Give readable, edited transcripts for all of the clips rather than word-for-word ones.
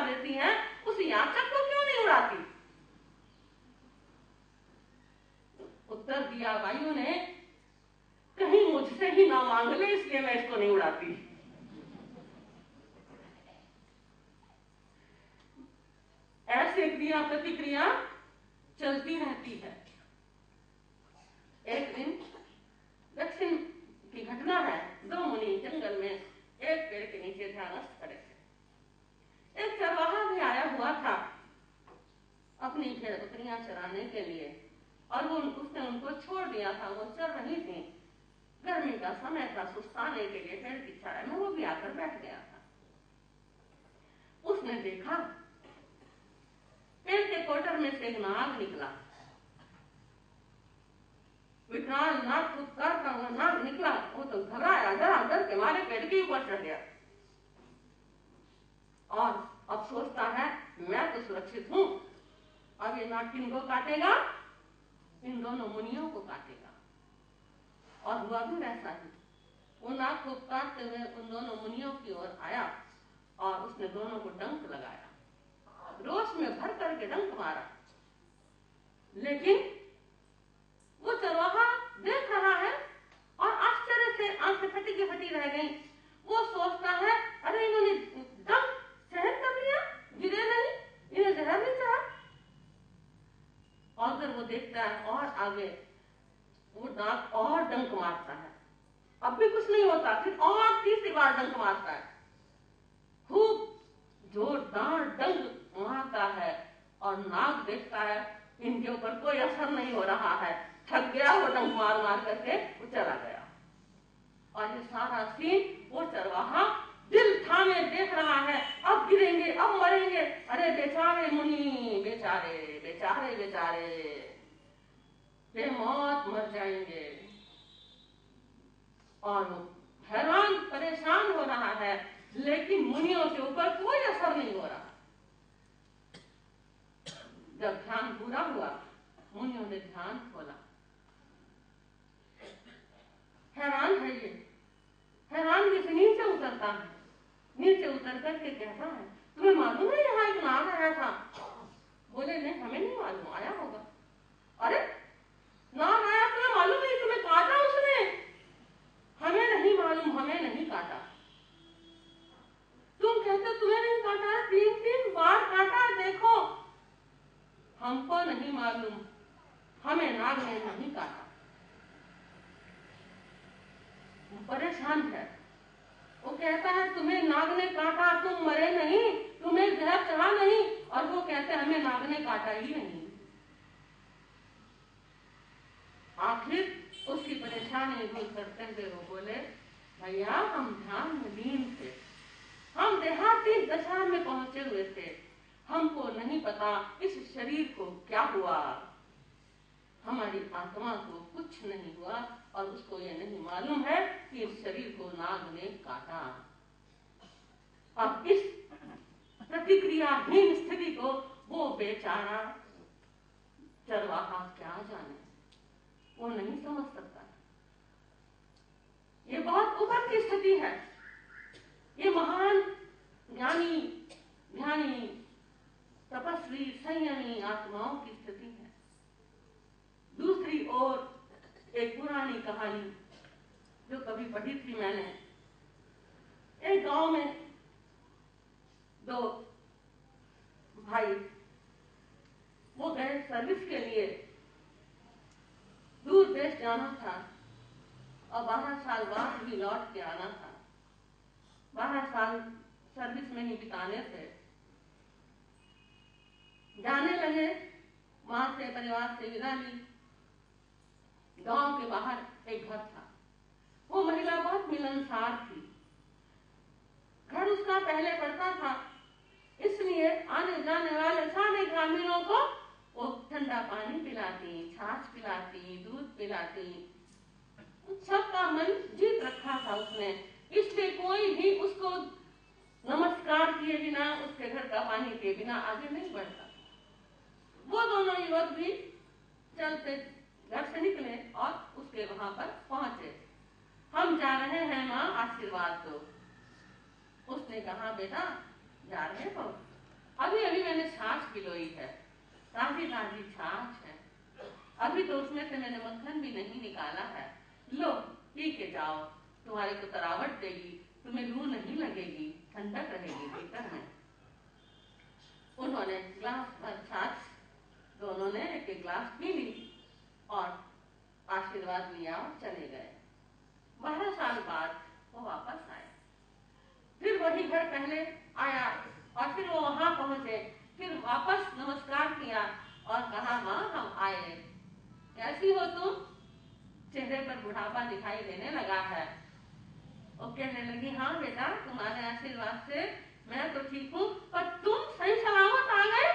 लेती हैं, उस याचक को क्यों नहीं उड़ाती? उत्तर दिया भाइयों ने, कहीं मुझसे ही ना मांग ले, इसलिए मैं इसको नहीं उड़ाती। ऐसे क्रिया प्रतिक्रिया चलती रहती है। एक दिन दक्षिण की घटना है। दो मुनि जंगल में एक पेड़ के नीचे ध्यानस्थ खड़े थे। एक चरवाहा भी आया हुआ था अपनी भेड़ बकरियां चराने के लिए, और उसने उनको छोड़ दिया था। वो चल रही थी, गर्मी का समय था, सुस्ताने के लिए पेड़ की छाया में वो भी आकर बैठ गया था। उसने देखा पेड़ के कोटर में से एक नाग निकला। विकराल नाग करता हुआ नाग निकला। वो तो घबराया, डर के मारे पेड़ के ऊपर चढ़ गया, और अब सोचता है मैं तो सुरक्षित हूं, अब ये नाग किनको काटेगा? इन दोनों मुनियों को काटेगा। और हुआ भी वैसा ही। वो नाग को काटते हुए उन दोनों मुनियों की ओर आया और उसने दोनों को डंक लगाया, रोष में भर करके डंक मारा। लेकिन वो चरवाहा देख रहा है और आश्चर्य से आंखें फटी की फटी रह गई। वो सोचता है अरे इन्होंने डंक सहन कर लिया, गिरे नहीं, इन्हें जहर नहीं चढ़ा। और फिर वो देखता है और आगे वो नाग और डंक मारता है, अब भी कुछ नहीं होता। फिर और तीसरी बार डंक मारता है, खूब जोरदार डंक मारता है, और नाग देखता है इनके ऊपर कोई असर नहीं हो रहा है, थक गया। वो डंक मार मार करके वो चला गया। और ये सारा सीन वो चरवाहा दिल थामे देख रहा है, अब गिरेंगे, अब मरेंगे, अरे बेचारे मुनि, बेचारे बेचारे बेचारे, बेमौत मर जाएंगे। और वो हैरान परेशान हो रहा है, लेकिन मुनियों के ऊपर कोई असर नहीं हो रहा। जब ध्यान पूरा हुआ, मुनियों ने ध्यान खोला। हैरान है ये, हैरान से नीचे उतरता है, नीचे उतर करके कहता है तुम्हें मालूम है यहाँ एक नाग आया था? बोले नहीं, हमें नहीं मालूम, आया होगा। अरे नाग आया, तुम्हें मालूम नहीं, तुम्हें काटा उसने? हमें नहीं मालूम, हमें नहीं काटा। तुम कहते तुम्हें नहीं काटा, 3-3 बार काटा, देखो। हमको नहीं मालूम, हमें नाग ने नहीं काटा। परेशान है, वो कहता है तुम्हें नाग ने काटा, तुम मरे नहीं, तुम्हें जहर चढ़ा नहीं, और वो कहते हैं हमें नाग ने काटा ही नहीं। आखिर उसकी परेशानी दूर करते हुए वो बोले भैया हम ध्यान में लीन थे, हम देहाती दशा में पहुंचे हुए थे, हमको नहीं पता इस शरीर को क्या हुआ, हमारी आत्मा को कुछ नहीं हुआ, और उसको ये नहीं मालूम है कि इस शरीर को नाग ने काटा। अब इस प्रतिक्रियाहीन स्थिति को वो बेचारा चरवाहा क्या जाने, वो नहीं समझ सकता। ये बहुत ऊपर की स्थिति है, ये महान ज्ञानी ध्यानी तपस्वी संयमी आत्माओं की स्थिति है। दूसरी ओर एक पुरानी कहानी जो कभी पढ़ी थी मैंने, एक गांव में 2 भाई वो गए सर्विस के लिए, दूर देश जाना था और 12 साल बाद भी लौट के आना था। 12 साल सर्विस में ही बिताने थे। जाने लगे, वहां से परिवार से विदा ली। गांव के बाहर एक घर था, वो महिला बहुत मिलनसार थी। घर उसका पहले पड़ता था, इसलिए आने जाने वाले सारे ग्रामीणों को वो ठंडा पानी पिलाती, छाछ पिलाती, दूध पिलाती, सबका मन जीत रखा था उसने। इसलिए कोई भी उसको नमस्कार किए बिना, उसके घर का पानी पिए बिना आगे नहीं बढ़ता। वो दोनों युवक भी चलते घर से निकले और उसके वहां पर पहुंचे। हम जा रहे हैं माँ, आशीर्वाद दो। उसने कहा बेटा जा रहे हो, किलोई है, ताजी ताजी छाछ है, अभी तो उसमें से मैंने मक्खन भी नहीं निकाला है, लो पी के जाओ, तुम्हारे को तरावट देगी, तुम्हें लू नहीं लगेगी, ठंडक रहेगी भीतर में। उन्होंने ग्लास भर छाछ दोनों ने एक एक ग्लास पी ली और आशीर्वाद लिया और चले गए। 12 साल बाद वो वापस आए, फिर वही घर पहले आया और फिर वो वहां पहुंचे, फिर वापस नमस्कार किया और कहा माँ हम आए, कैसी हो तुम? चेहरे पर बुढ़ापा दिखाई देने लगा है। वो कहने लगी हाँ बेटा तुम्हारे आशीर्वाद से मैं तो ठीक हूँ, पर तुम सही सलामत आ गए?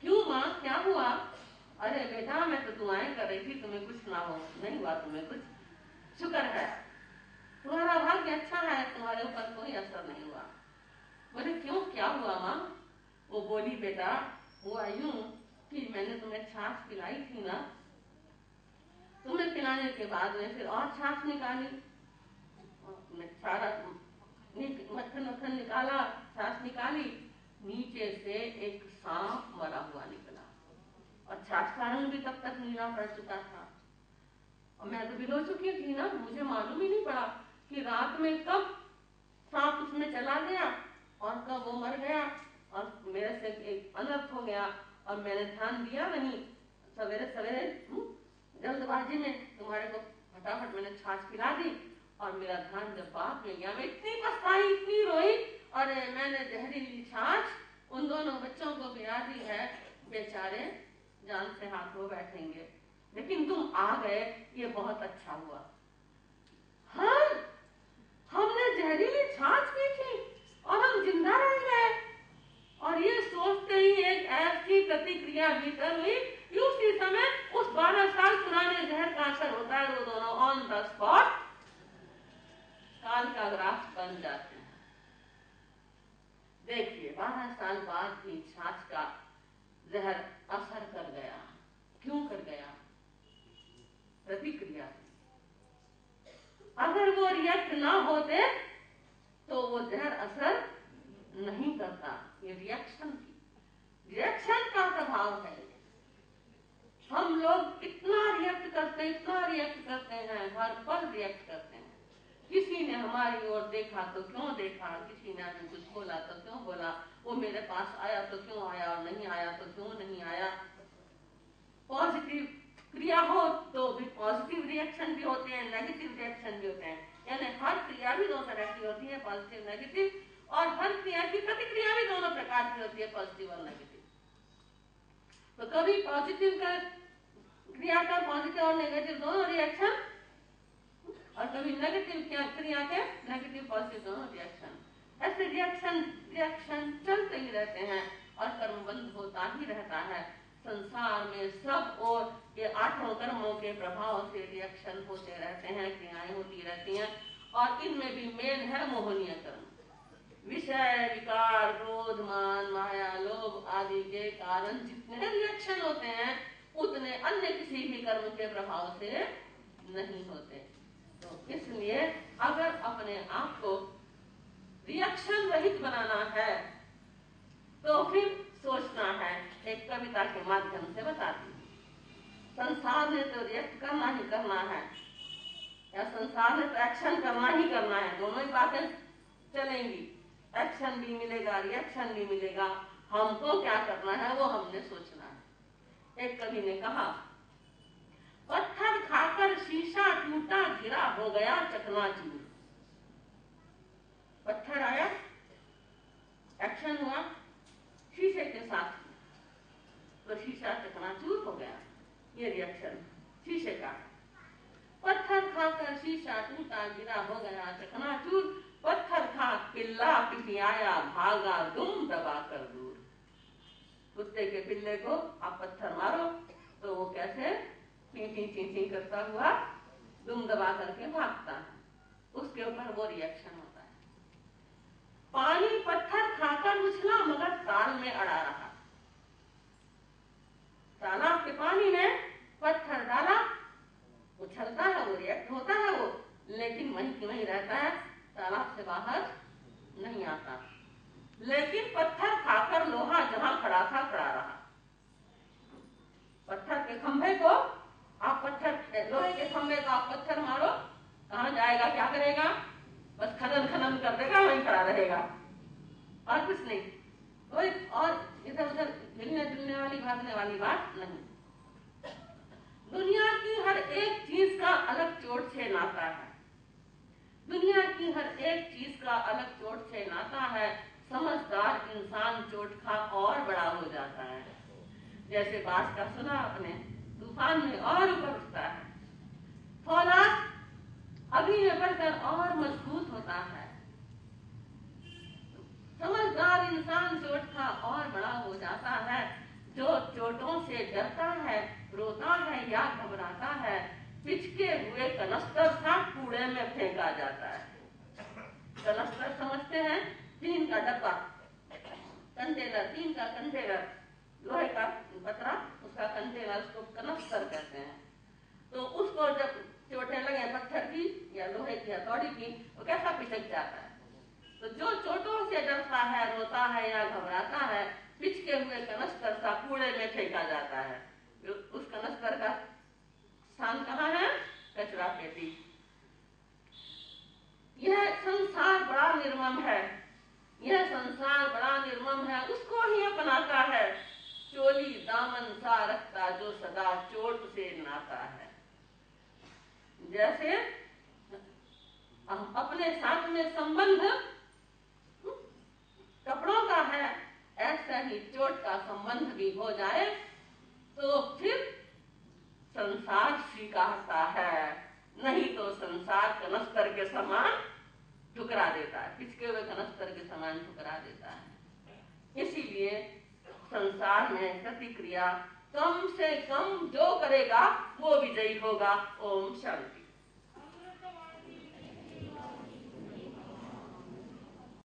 क्यों माँ क्या हुआ? अरे बेटा मैं तो दुआएं कर रही थी तुम्हें कुछ ना हो, नहीं हुआ तुम्हें कुछ, शुक्र है तुम्हारा भाग्य अच्छा है, तुम्हारे ऊपर कोई असर नहीं हुआ। बोले क्यों क्या हुआ माँ? वो बोली बेटा हुआ यूं कि मैंने तुम्हें छाछ पिलाई थी ना, तुम्हें पिलाने के बाद में फिर और छाछ निकाली, सारा मक्खन मक्खन निकाला, छाछ निकाली, नीचे से एक सांप मरा हुआ निकला और छाछ का रंग भी तब तक नीला पड़ चुका था। और मैं तो बिलो चुकी थी ना, मुझे मालूम ही नहीं पड़ा कि रात में कब सांप उसमें चला गया और कब वो मर गया और मेरे से एक अनर्थ हो गया और मैंने ध्यान दिया नहीं। सवेरे सवेरे जल्दबाजी में तुम्हारे को फटाफट मैंने छाछ पिला दी और मेरा ध्यान जब बात में गया, मैं इतनी पछताई इतनी रोई और मैंने जहरीली छाछ उन दोनों बच्चों को पिला दी है, बेचारे जान से हाथ धो बैठेंगे, लेकिन तुम आ गए ये बहुत अच्छा हुआ। हाँ हमने जहरीली छाछ पी थी और हम जिंदा रह गए, और ये सोचते ही एक ऐसी प्रतिक्रिया भीतर हुई कि उसी समय उस 12 साल पुराने जहर का असर होता है, वो दोनों ऑन द स्पॉट काल का ग्रास बन जाते हैं। देखिए 12 साल बाद भी छाछ का जहर असर कर गया, क्यों कर गया? प्रतिक्रिया। अगर वो रिएक्ट ना होते तो वो जहर असर नहीं करता। ये रिएक्शन का प्रभाव है। हम लोग इतना रिएक्ट करते हैं, हर पल रिएक्ट करते हैं। किसी ने हमारी ओर देखा तो क्यों देखा, किसी ने हमें कुछ बोला तो क्यों बोला, वो मेरे पास आया तो क्यों आया और नहीं आया तो क्यों नहीं आया। पॉजिटिव क्रिया हो तो भी पॉजिटिव रिएक्शन भी होते हैं, नेगेटिव रिएक्शन भी होते हैं, यानी हर क्रिया भी 2 तरह की होती है, पॉजिटिव नेगेटिव, और हर क्रिया की प्रतिक्रिया भी दोनों प्रकार की होती है, पॉजिटिव और नेगेटिव। तो कभी पॉजिटिव का क्रिया का पॉजिटिव और नेगेटिव दोनों रिएक्शन, और कभी नेगेटिव क्रिया के नेगेटिव पॉजिटिव दोनों रिएक्शन। ऐसे रिएक्शन चलते ही रहते हैं और कर्मबंध होता ही रहता है। संसार में सब और ये 8 कर्मों के प्रभाव से रिएक्शन होते रहते हैं, क्रियाएं होती रहती हैं, और इनमें भी मेन है मोहनीय कर्म। विषय विकार क्रोध मान माया लोभ आदि के कारण जितने रिएक्शन होते हैं उतने अन्य किसी भी कर्म के प्रभाव से नहीं होते। तो इसलिए अगर अपने आप को रिएक्शन रहित बनाना है तो फिर सोचना है। एक कविता के माध्यम से बताती हूँ। संसार ने तो रिएक्ट करना ही करना है, या संसार ने तो एक्शन करना ही करना है, दोनों ही बातें चलेंगी। एक्शन भी मिलेगा, रिएक्शन भी मिलेगा, हमको क्या करना है वो हमने सोचना है। एक कवि ने कहा, पत्थर खाकर शीशा टूटा गिरा हो गया चकनाचूर। पत्थर आया, एक्शन हुआ शीशे के साथ, तो शीशा चकनाचूर हो गया, ये रिएक्शन शीशे का। पत्थर खाकर शीशा टूटा गिरा हो गया चकनाचूर, पत्थर खा पिल्ला पिटियाया भागा दुम दबा कर दूर। कुत्ते के पिल्ले को आप पत्थर मारो तो वो कैसे चींची चींची करता हुआ दुम दबा करके भागता है, उसके ऊपर वो रिएक्शन होता है। पानी पत्थर खाकर उछला मगर ताल में अड़ा रहा। तालाब के पानी में पत्थर डाला, उछलता है वो, रिएक्ट होता है वो, लेकिन वहीं की वहीं रहता है, तालाब से बाहर नहीं आता। लेकिन पत्थर खाकर लोहा खंबे का आप पत्थर मारो, कहाँ जाएगा, क्या करेगा? बस खनन खनन कर देगा, वहीं खड़ा रहेगा और कुछ नहीं। कोई और इधर उधर हिलने डुलने वाली, भागने वाली बात नहीं। दुनिया की हर एक चीज का अलग चोट से नाता है। दुनिया की हर एक चीज का अलग चोट से नाता है। समझदार इंसान चोट खा और बड़ा हो जाता है। जैसे बास का सुना आपने, तूफान में और ऊपर उठता है। फौलाद अभी में बढ़कर और मजबूत होता है। समझदार इंसान चोट खा और बड़ा हो जाता है। जो चोटों से डरता है, रोता है या घबराता है, पिचके हुए कनस्तर सा कूड़े में फेंका जाता है। कनस्तर समझते हैं? टीन का डब्बा, कंटेनर, टीन का कंटेनर, लोहे का पतरा, उसका कंटेनर, उसको कनस्तर कहते हैं। तो उसको जब चोटें लगे पत्थर की या लोहे की हथौड़ी की, तो कैसा पिचक जाता है। तो जो चोटों से डरता है, रोता है या घबराता है, पिचके हुए कनस्तर सा कूड़े में फेंका जाता है। उस कनस्तर का स्थान कहाँ है? कचरा पेटी। यह संसार बड़ा निर्मम है, यह संसार बड़ा निर्मम है, उसको ही अपनाता है चोली दामन सा रखता जो सदा चोट से नाता है। जैसे अपने साथ में संबंध कपड़ों का है, ऐसा ही चोट का संबंध भी हो जाए तो फिर संसार स्वीकारता है, नहीं तो संसार कनस्तर के समान ठुकरा देता है, पिचके हुए कनस्तर के समान ठुकरा देता है। इसीलिए संसार में प्रतिक्रिया कम से कम जो करेगा वो विजयी होगा। ओम शांति।